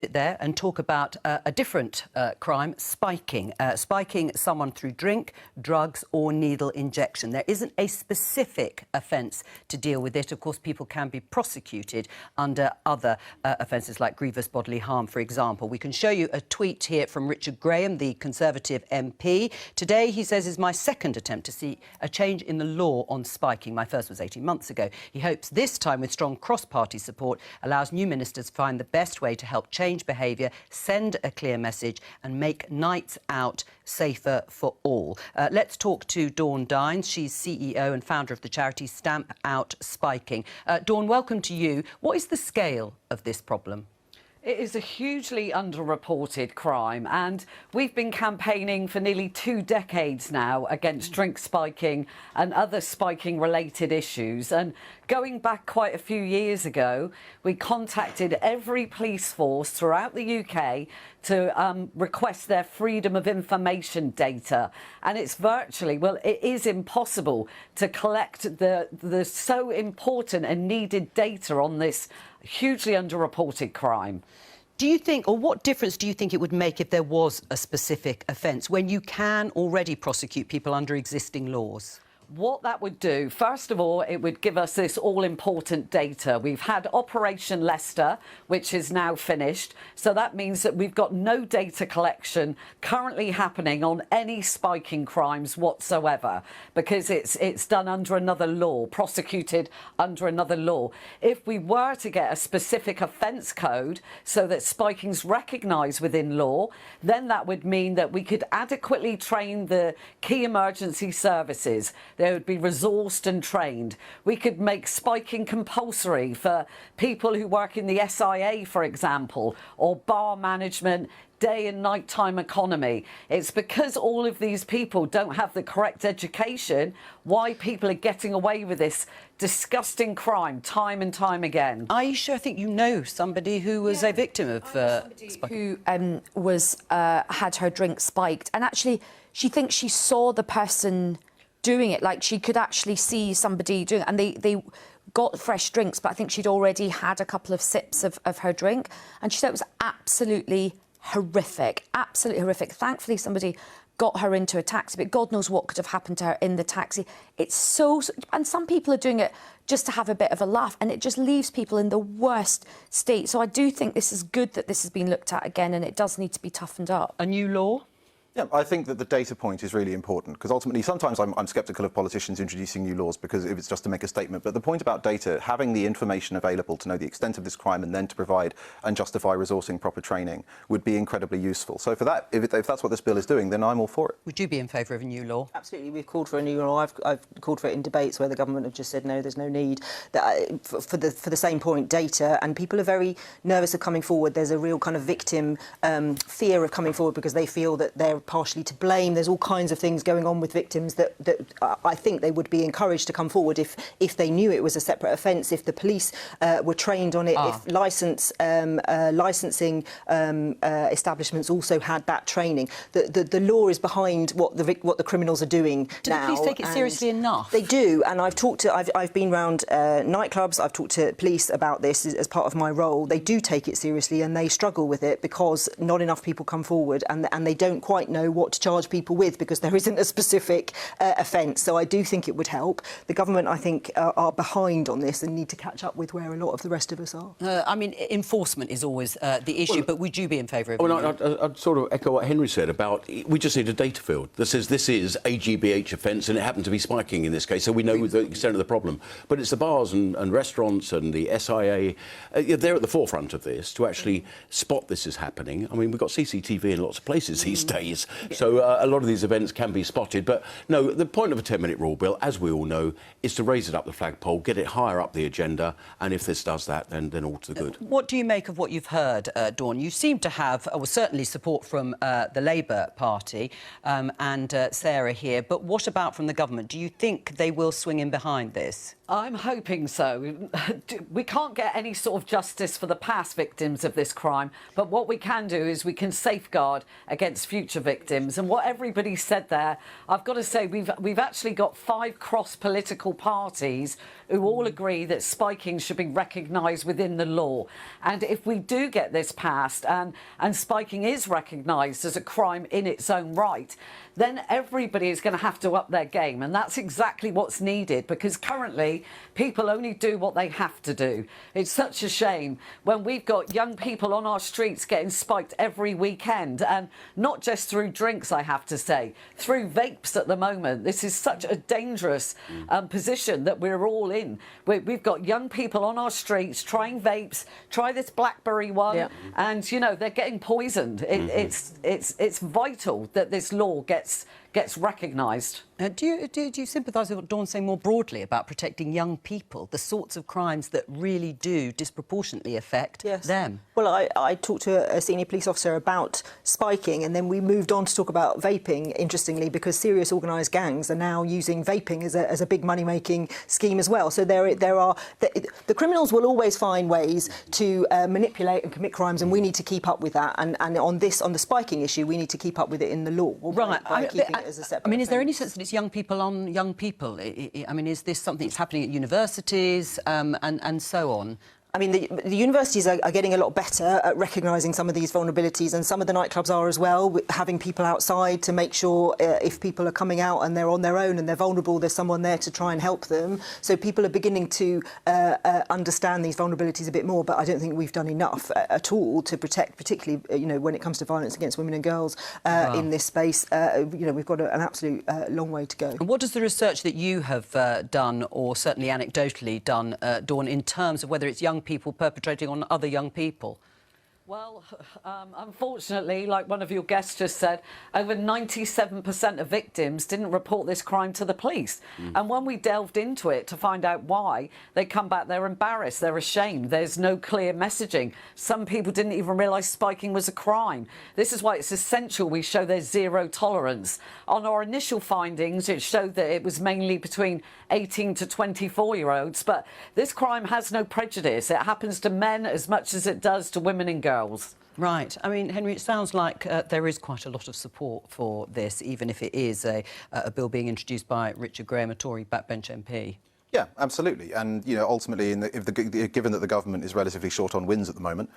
it there and talk about a different crime, spiking. Spiking someone through drink, drugs or needle injection. There isn't a specific offence to deal with it. Of course, people can be prosecuted under other offences like grievous bodily harm, for example. We can show you a tweet here from Richard Graham, the Conservative MP. Today, he says, is my second attempt to see a change in the law on spiking. My first was 18 months ago. He hopes this time, with strong cross-party support, allows new ministers to find the best way to help change behaviour, send a clear message and make nights out safer for all. Let's talk to Dawn Dines. She's CEO and founder of the charity Stamp Out Spiking. Dawn, welcome to you. What is the scale of this problem? It is a hugely underreported crime, and we've been campaigning for nearly 2 decades now against drink spiking and other spiking-related issues. And going back quite a few years ago, we contacted every police force throughout the UK to request their freedom of information data. And it's virtually, well, it is impossible to collect the so important and needed data on this hugely underreported crime. Do you think, or what difference do you think it would make if there was a specific offence when you can already prosecute people under existing laws? What that would do, first of all, it would give us this all-important data. We've had Operation Leicester, which is now finished. So that means that we've got no data collection currently happening on any spiking crimes whatsoever, because it's done under another law, prosecuted under another law. If we were to get a specific offence code so that spiking's recognised within law, then that would mean that we could adequately train the key emergency services. They would be resourced and trained. We could make spiking compulsory for people who work in the SIA, for example, or bar management, day and nighttime economy. It's because all of these people don't have the correct education why people are getting away with this disgusting crime time and time again. Aisha, I think you know somebody who was a victim of spiking. Who had her drink spiked, and actually she thinks she saw the person doing it, like she could actually see somebody doing it, and they got fresh drinks, but I think she'd already had a couple of sips of her drink, and she said it was absolutely horrific, absolutely horrific. Thankfully, somebody got her into a taxi, but God knows what could have happened to her in the taxi. It's so... And some people are doing it just to have a bit of a laugh, and it just leaves people in the worst state. So I do think this is good that this has been looked at again, and it does need to be toughened up. A new law? Yeah, I think that the data point is really important, because ultimately sometimes I'm sceptical of politicians introducing new laws because if it's just to make a statement. But the point about data, having the information available to know the extent of this crime and then to provide and justify resourcing proper training would be incredibly useful. So for that, if that's what this bill is doing, then I'm all for it. Would you be in favour of a new law? Absolutely. We've called for a new law. I've called for it in debates where the government have just said no, there's no need. For the same point, data, and people are very nervous of coming forward. There's a real kind of victim fear of coming forward because they feel that they're partially to blame. There's all kinds of things going on with victims that I think they would be encouraged to come forward if they knew it was a separate offence, if the police were trained on it, if licensing establishments also had that training. The law is behind what the criminals are doing now. Do the police take it seriously enough? They do, and I've been round nightclubs. I've talked to police about this as part of my role. They do take it seriously, and they struggle with it because not enough people come forward, and they don't quite know what to charge people with because there isn't a specific offence. So I do think it would help. The government, I think, are behind on this and need to catch up with where a lot of the rest of us are. I mean, enforcement is always the issue, but would you be in favour of it? I'd sort of echo what Henry said about we just need a data field that says this is a GBH offence and it happened to be spiking in this case, so we know the extent of the problem. But it's the bars and restaurants and the SIA, they're at the forefront of this to actually spot this is happening. I mean, we've got CCTV in lots of places these days, so a lot of these events can be spotted. But no, the point of a 10-minute rule bill, as we all know, is to raise it up the flagpole, get it higher up the agenda, and if this does that, then all to the good. What do you make of what you've heard, Dawn? You seem to have, well, certainly support from the Labour Party and Sarah here, but what about from the government? Do you think they will swing in behind this? I'm hoping so. We can't get any sort of justice for the past victims of this crime, but what we can do is we can safeguard against future victims. victims. And what everybody said there, I've got to say, we've actually got 5 cross-political parties who all agree that spiking should be recognised within the law. And if we do get this passed and spiking is recognised as a crime in its own right, then everybody is going to have to up their game. And that's exactly what's needed, because currently people only do what they have to do. It's such a shame when we've got young people on our streets getting spiked every weekend, and not just through drinks, I have to say, through vapes at the moment. This is such a dangerous position that we're all in. We've got young people on our streets trying vapes, try this BlackBerry one, and, you know, they're getting poisoned. It's vital that this law gets recognised. Do you sympathise with what Dawn's saying more broadly about protecting young people, the sorts of crimes that really do disproportionately affect them? Well, I talked to a senior police officer about spiking, and then we moved on to talk about vaping, interestingly, because serious organised gangs are now using vaping as a big money-making scheme as well. So the criminals will always find ways to manipulate and commit crimes, and we need to keep up with that. And on the spiking issue, we need to keep up with it in the law. Right. By keeping it as a separate is there any offence. sense that it's young people on young people? I mean, is this something that's happening at universities and so on? I mean, the universities are getting a lot better at recognising some of these vulnerabilities, and some of the nightclubs are as well, having people outside to make sure if people are coming out and they're on their own and they're vulnerable, there's someone there to try and help them. So people are beginning to understand these vulnerabilities a bit more, but I don't think we've done enough at all to protect, particularly, you know, when it comes to violence against women and girls in this space. You know, we've got an absolute long way to go. And what does the research that you have done, or certainly anecdotally done, Dawn, in terms of whether it's young people perpetrating on other young people? Well, unfortunately, like one of your guests just said, over 97% of victims didn't report this crime to the police. And when we delved into it to find out why, they come back, they're embarrassed, they're ashamed, there's no clear messaging. Some people didn't even realise spiking was a crime. This is why it's essential we show there's zero tolerance. On our initial findings, it showed that it was mainly between 18 to 24-year-olds, but this crime has no prejudice. It happens to men as much as it does to women and girls. Right. I mean, Henry, it sounds like there is quite a lot of support for this, even if it is a bill being introduced by Richard Graham, a Tory backbench MP. Yeah, absolutely. And, you know, ultimately, given that the government is relatively short on wins at the moment,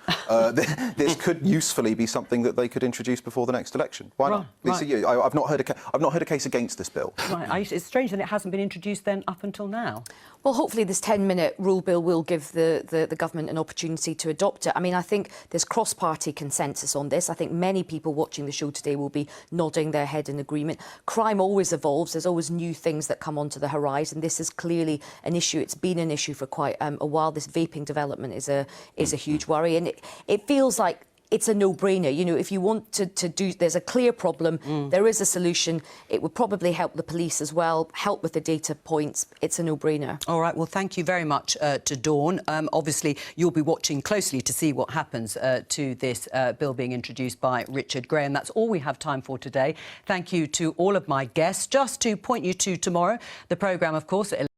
this could usefully be something that they could introduce before the next election. Why not? Right. I've not heard a case against this bill. Right. It's strange that it hasn't been introduced then up until now. Well, hopefully this 10-minute rule bill will give the government an opportunity to adopt it. I mean, I think there's cross-party consensus on this. I think many people watching the show today will be nodding their head in agreement. Crime always evolves. There's always new things that come onto the horizon. This is clearly an issue. It's been an issue for quite a while. This vaping development is a huge worry, and it feels like it's a no-brainer. You know, if you want to do, there's a clear problem, there is a solution. It would probably help the police as well, help with the data points. It's a no-brainer. All right, well, thank you very much to Dawn. Obviously, you'll be watching closely to see what happens to this bill being introduced by Richard Graham. That's all we have time for today. Thank you to all of my guests. Just to point you to tomorrow, the programme, of course, at